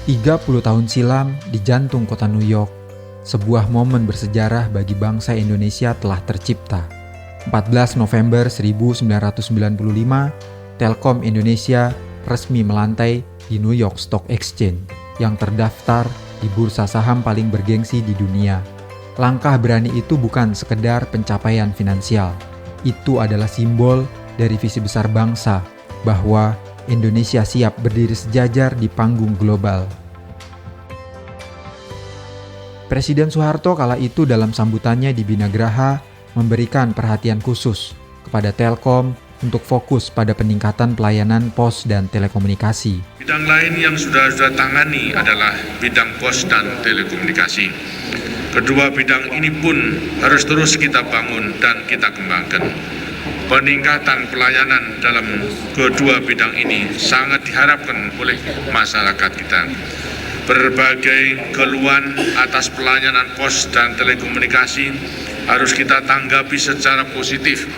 30 tahun silam di jantung kota New York, sebuah momen bersejarah bagi bangsa Indonesia telah tercipta. 14 November 1995, Telkom Indonesia resmi melantai di New York Stock Exchange yang terdaftar di bursa saham paling bergengsi di dunia. Langkah berani itu bukan sekedar pencapaian finansial. Itu adalah simbol dari visi besar bangsa bahwa Indonesia siap berdiri sejajar di panggung global. Presiden Soeharto kala itu dalam sambutannya di Binagraha memberikan perhatian khusus kepada Telkom untuk fokus pada peningkatan pelayanan pos dan telekomunikasi. Bidang lain yang sudah tangani adalah bidang pos dan telekomunikasi. Kedua bidang ini pun harus terus kita bangun dan kita kembangkan. Peningkatan pelayanan dalam kedua bidang ini sangat diharapkan oleh masyarakat kita. Berbagai keluhan atas pelayanan pos dan telekomunikasi harus kita tanggapi secara positif.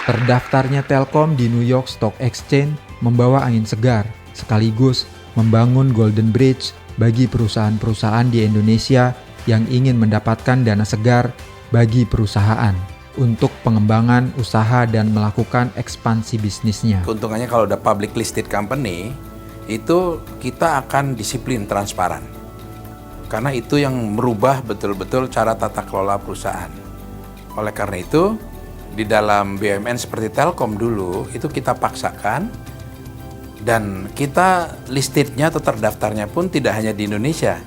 Terdaftarnya Telkom di New York Stock Exchange membawa angin segar, sekaligus membangun Golden Bridge bagi perusahaan-perusahaan di Indonesia yang ingin mendapatkan dana segar bagi perusahaan untuk pengembangan usaha dan melakukan ekspansi bisnisnya. Keuntungannya kalau udah public listed company, itu kita akan disiplin transparan. Karena itu yang merubah betul-betul cara tata kelola perusahaan. Oleh karena itu, di dalam BUMN seperti Telkom dulu, itu kita paksakan, dan kita listednya atau terdaftarnya pun tidak hanya di Indonesia,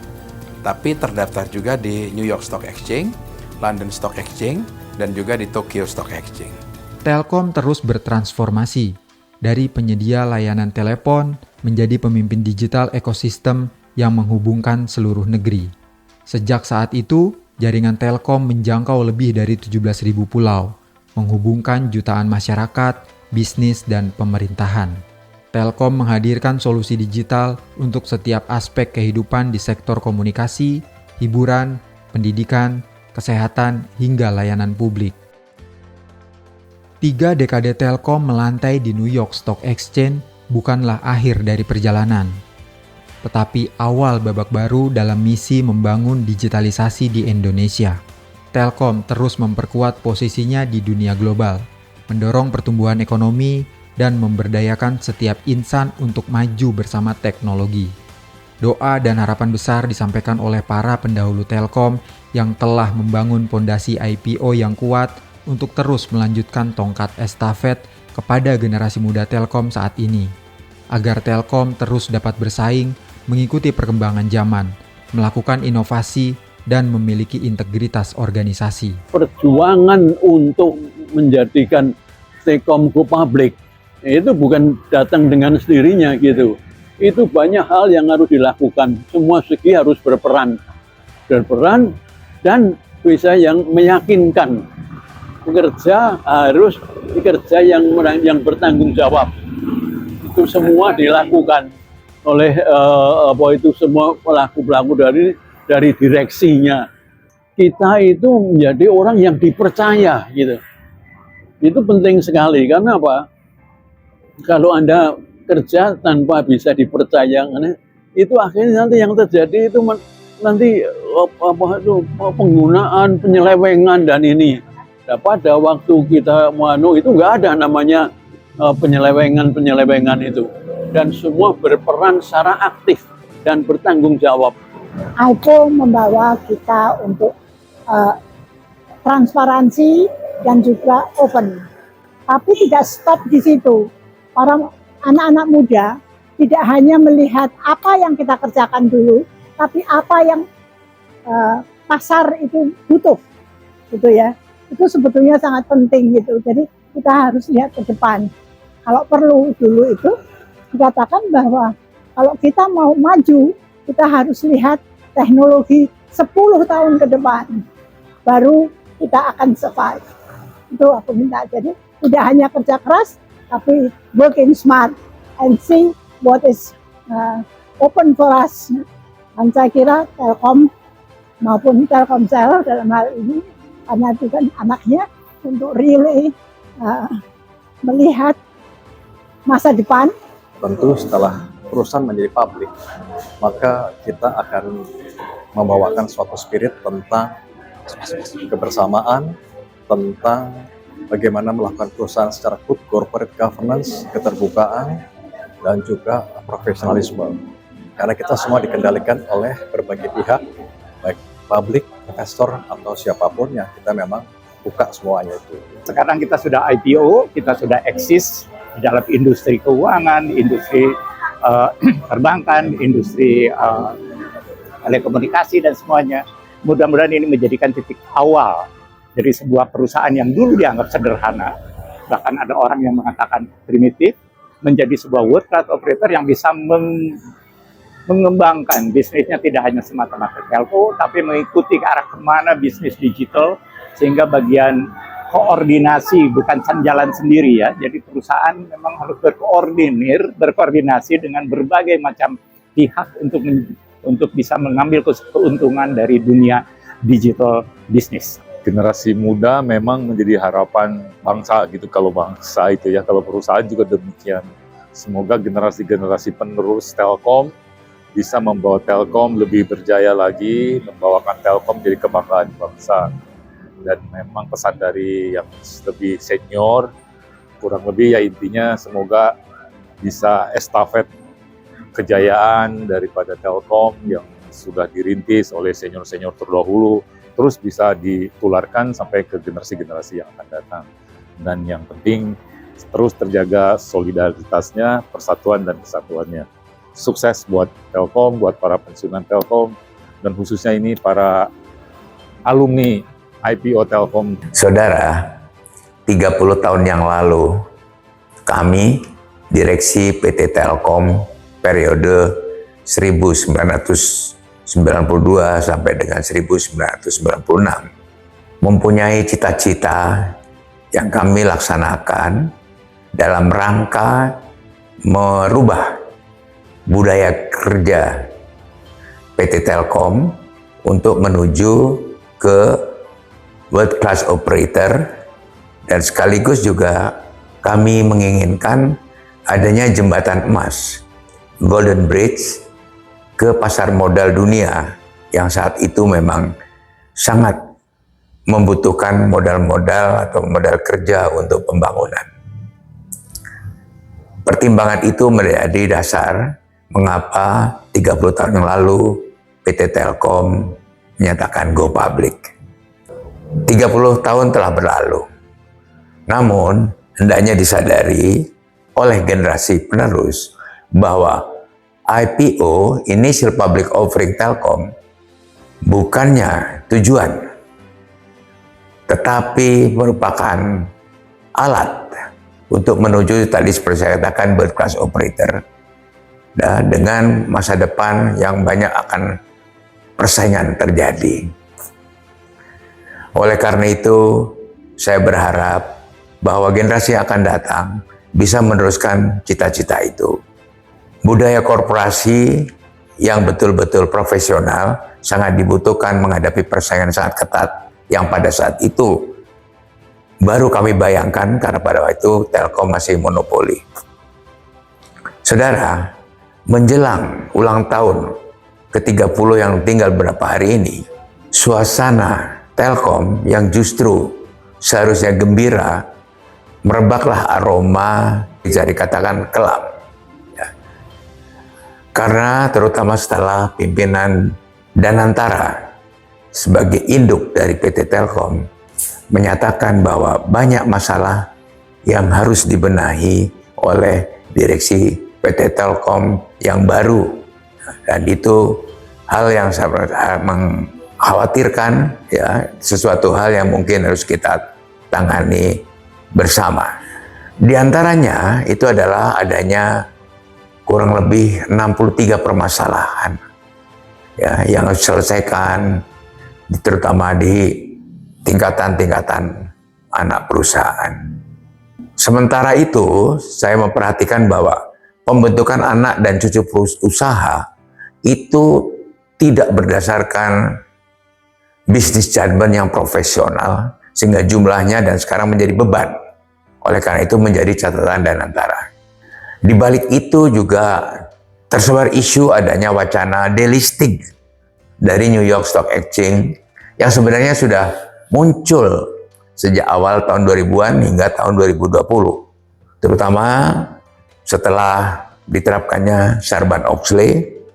tapi terdaftar juga di New York Stock Exchange, London Stock Exchange, dan juga di Tokyo Stock Exchange. Telkom terus bertransformasi dari penyedia layanan telepon menjadi pemimpin digital ekosistem yang menghubungkan seluruh negeri. Sejak saat itu, jaringan Telkom menjangkau lebih dari 17.000 pulau, menghubungkan jutaan masyarakat, bisnis, dan pemerintahan. Telkom menghadirkan solusi digital untuk setiap aspek kehidupan di sektor komunikasi, hiburan, pendidikan, kesehatan, hingga layanan publik. 3 dekade Telkom melantai di New York Stock Exchange bukanlah akhir dari perjalanan, tetapi awal babak baru dalam misi membangun digitalisasi di Indonesia. Telkom terus memperkuat posisinya di dunia global, mendorong pertumbuhan ekonomi, dan memberdayakan setiap insan untuk maju bersama teknologi. Doa dan harapan besar disampaikan oleh para pendahulu Telkom yang telah membangun fondasi IPO yang kuat untuk terus melanjutkan tongkat estafet kepada generasi muda Telkom saat ini, agar Telkom terus dapat bersaing, mengikuti perkembangan zaman, melakukan inovasi, dan memiliki integritas organisasi. Perjuangan untuk menjadikan Telkom go public itu bukan datang dengan sendirinya gitu. Itu banyak hal yang harus dilakukan. Semua segi harus berperan dan bisa yang meyakinkan. Pekerja harus bekerja yang bertanggung jawab. Itu semua dilakukan oleh semua pelaku-pelaku dari direksinya. Kita itu menjadi orang yang dipercaya gitu. Itu penting sekali karena apa? Kalau Anda kerja tanpa bisa dipercaya, itu akhirnya nanti yang terjadi itu nanti penggunaan penyelewengan dan ini. Nah, pada waktu kita itu nggak ada namanya penyelewengan itu, dan semua berperan secara aktif dan bertanggung jawab. IPO membawa kita untuk transparansi dan juga open, tapi tidak stop di situ. Orang anak-anak muda tidak hanya melihat apa yang kita kerjakan dulu, tapi apa yang pasar itu butuh, gitu ya. Itu sebetulnya sangat penting gitu. Jadi kita harus lihat ke depan. Kalau perlu dulu itu dikatakan bahwa kalau kita mau maju, kita harus lihat teknologi 10 tahun ke depan, baru kita akan survive. Itu aku minta. Jadi tidak hanya kerja keras, tapi working smart and see what is open for us. Dan saya kira Telkom maupun Telkomsel dalam hal ini, karena itu kan anaknya, untuk really melihat masa depan. Tentu setelah perusahaan menjadi publik, maka kita akan membawakan suatu spirit tentang kebersamaan, tentang bagaimana melakukan perusahaan secara good corporate governance, keterbukaan, dan juga profesionalisme. Karena kita semua dikendalikan oleh berbagai pihak, baik publik, investor, atau siapapun yang kita memang buka semuanya itu. Sekarang kita sudah IPO, kita sudah eksis di dalam industri keuangan, industri perbankan, industri telekomunikasi dan semuanya. Mudah-mudahan ini menjadikan titik awal dari sebuah perusahaan yang dulu dianggap sederhana, bahkan ada orang yang mengatakan primitif, menjadi sebuah world class operator yang bisa mengembangkan bisnisnya tidak hanya semata-mata telco, tapi mengikuti ke arah kemana bisnis digital, sehingga bagian koordinasi bukan jalan sendiri ya. Jadi perusahaan memang harus berkoordinasi dengan berbagai macam pihak untuk bisa mengambil keuntungan dari dunia digital bisnis. Generasi muda memang menjadi harapan bangsa gitu, kalau bangsa itu ya, kalau perusahaan juga demikian. Semoga generasi-generasi penerus Telkom bisa membawa Telkom lebih berjaya lagi, membawakan Telkom jadi kebanggaan bangsa. Dan memang pesan dari yang lebih senior, kurang lebih ya intinya semoga bisa estafet kejayaan daripada Telkom yang sudah dirintis oleh senior-senior terdahulu, terus bisa ditularkan sampai ke generasi-generasi yang akan datang. Dan yang penting, terus terjaga solidaritasnya, persatuan dan kesatuannya. Sukses buat Telkom, buat para pensiunan Telkom, dan khususnya ini para alumni IPO Telkom. Saudara, 30 tahun yang lalu, kami, Direksi PT Telkom, periode 1992 sampai dengan 1996, mempunyai cita-cita yang kami laksanakan dalam rangka merubah budaya kerja PT Telkom untuk menuju ke world class operator, dan sekaligus juga kami menginginkan adanya jembatan emas, Golden Bridge, ke pasar modal dunia yang saat itu memang sangat membutuhkan modal-modal atau modal kerja untuk pembangunan. Pertimbangan itu menjadi dasar mengapa 30 tahun yang lalu PT Telkom menyatakan go public. 30 tahun telah berlalu, namun hendaknya disadari oleh generasi penerus bahwa IPO, Initial Public Offering Telkom, bukannya tujuan, tetapi merupakan alat untuk menuju tadi seperti saya katakan world class operator, dan dengan masa depan yang banyak akan persaingan terjadi. Oleh karena itu, saya berharap bahwa generasi yang akan datang bisa meneruskan cita-cita itu. Budaya korporasi yang betul-betul profesional sangat dibutuhkan menghadapi persaingan sangat ketat yang pada saat itu baru kami bayangkan, karena pada waktu itu Telkom masih monopoli. Saudara, menjelang ulang tahun ke-30 yang tinggal beberapa hari ini, suasana Telkom yang justru seharusnya gembira, merebaklah aroma bisa dikatakan kelam. Ya. Karena terutama setelah pimpinan Danantara sebagai induk dari PT Telkom menyatakan bahwa banyak masalah yang harus dibenahi oleh direksi PT Telkom yang baru, dan itu hal yang sangat mengkhawatirkan, ya, sesuatu hal yang mungkin harus kita tangani bersama. Di antaranya itu adalah adanya kurang lebih 63 permasalahan, ya, yang harus diselesaikan, terutama di tingkatan-tingkatan anak perusahaan. Sementara itu, saya memperhatikan bahwa pembentukan anak dan cucu usaha itu tidak berdasarkan bisnis judgment yang profesional, sehingga jumlahnya dan sekarang menjadi beban. Oleh karena itu menjadi catatan Danantara. Di balik itu juga tersebar isu adanya wacana delisting dari New York Stock Exchange yang sebenarnya sudah muncul sejak awal tahun 2000-an hingga tahun 2020, terutama setelah diterapkannya Sarbanes-Oxley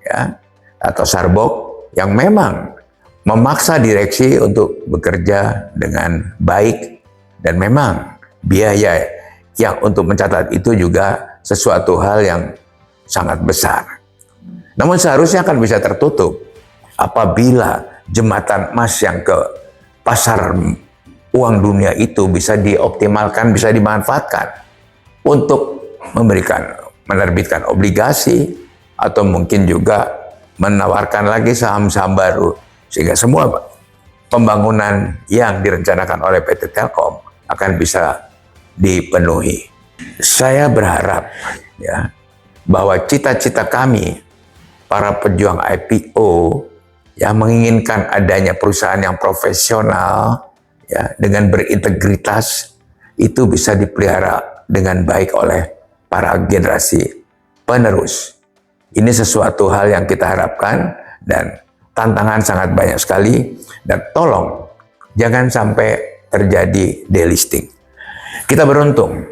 ya, atau Sarbok yang memang memaksa direksi untuk bekerja dengan baik, dan memang biaya yang untuk mencatat itu juga sesuatu hal yang sangat besar. Namun seharusnya akan bisa tertutup apabila jembatan emas yang ke pasar uang dunia itu bisa dioptimalkan, bisa dimanfaatkan untuk menerbitkan obligasi atau mungkin juga menawarkan lagi saham-saham baru, sehingga semua pembangunan yang direncanakan oleh PT Telkom akan bisa dipenuhi. Saya berharap ya bahwa cita-cita kami para pejuang IPO yang menginginkan adanya perusahaan yang profesional ya dengan berintegritas itu bisa dipelihara dengan baik oleh para generasi penerus. Ini sesuatu hal yang kita harapkan dan tantangan sangat banyak sekali, dan tolong jangan sampai terjadi delisting. Kita beruntung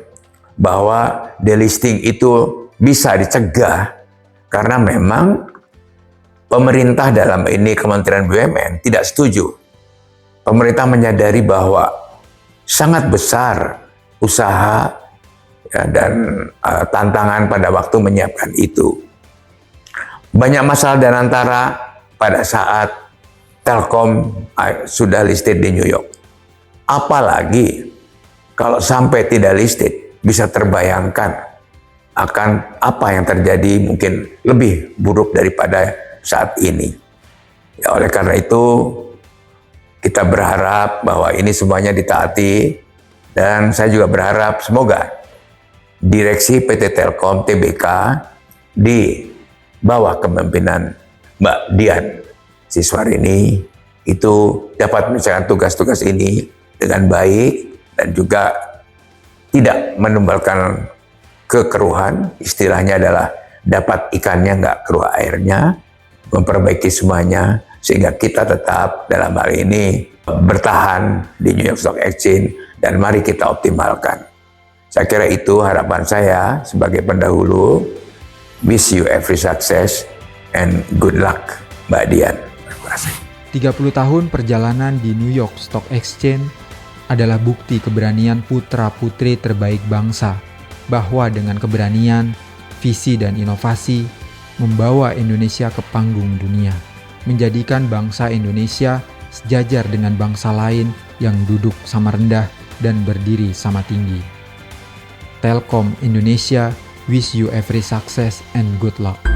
bahwa delisting itu bisa dicegah karena memang pemerintah, dalam ini Kementerian BUMN, tidak setuju. Pemerintah menyadari bahwa sangat besar usaha ya, dan tantangan pada waktu menyiapkan itu. Banyak masalah dan antara pada saat Telkom sudah listed di New York. Apalagi kalau sampai tidak listed, bisa terbayangkan akan apa yang terjadi, mungkin lebih buruk daripada saat ini. Ya, oleh karena itu, kita berharap bahwa ini semuanya ditaati, dan saya juga berharap semoga direksi PT Telkom Tbk di bawah kepemimpinan Mbak Dian Siswarini itu dapat menyelesaikan tugas-tugas ini dengan baik dan juga tidak menimbulkan kekeruhan. Istilahnya adalah dapat ikannya nggak keruh airnya, memperbaiki semuanya sehingga kita tetap dalam hal ini bertahan di New York Stock Exchange, dan mari kita optimalkan. Saya kira itu harapan saya sebagai pendahulu. Wish you every success and good luck, Mbak Dian. Terima kasih. 30 tahun perjalanan di New York Stock Exchange adalah bukti keberanian putra-putri terbaik bangsa, bahwa dengan keberanian, visi dan inovasi membawa Indonesia ke panggung dunia, menjadikan bangsa Indonesia sejajar dengan bangsa lain yang duduk sama rendah dan berdiri sama tinggi. Telkom Indonesia wish you every success and good luck.